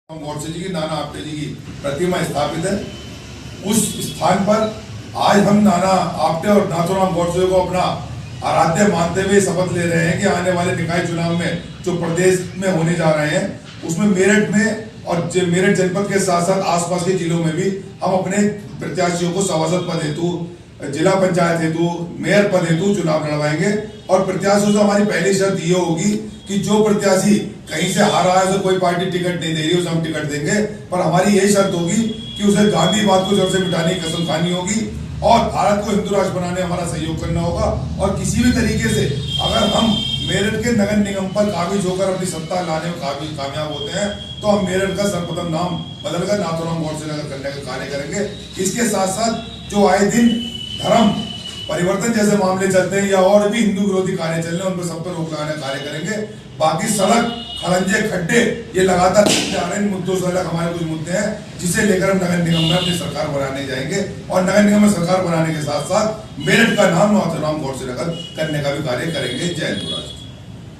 गोडसे जी की, नाना आपटे जी की प्रतिमा स्थापित है। उस स्थान पर आज हम नाना आपटे और नाथूराम गोडसे को अपना आराध्य मानते हुए शपथ ले रहे हैं कि आने वाले निकाय चुनाव में जो प्रदेश में होने जा रहे हैं उसमें मेरठ में और मेरठ जनपद के साथ साथ आसपास के जिलों में भी हम अपने प्रत्याशियों को सभासद पद हेतु, जिला पंचायत हेतु, मेयर पद हेतु चुनाव लड़वाएंगे। और प्रत्याशियों से हमारी पहली शर्त ये होगी कि जो प्रत्याशी कहीं से हारा है, उसे कोई पार्टी टिकट नहीं दे रही, उसे हम टिकट देंगे। पर हमारी यही शर्त होगी कि उसे गांधीवाद को जड़ से मिटाने की कसम खानी होगी और भारत को हिंदू राष्ट्र बनाने हमारा सहयोग करना होगा। और किसी भी तरीके से अगर हम मेरठ के नगर निगम पर काबिज होकर अपनी सत्ता लाने में कामयाब होते हैं तो हम मेरठ का सर्वप्रथम नाम बदलकर नाथूराम गोडसे नगर करने का कार्य करेंगे। इसके साथ साथ जो आए दिन धर्म परिवर्तन जैसे मामले चलते हैं या और भी हिंदू विरोधी कार्य चल रहे हैं, उन पर सब पर रोक लगाने कार्य करेंगे। बाकी सड़क, खड़ंजे, खड्डे ये लगातार चलते आ रहे हैं। मुद्दों से अलग हमारे कुछ मुद्दे हैं जिसे लेकर हम नगर निगम में अपनी सरकार बनाने जाएंगे और नगर निगम में सरकार बनाने के साथ साथ मेरठ का नाम नाथूराम गोडसे नगर करने का भी कार्य करेंगे। जय हिंद।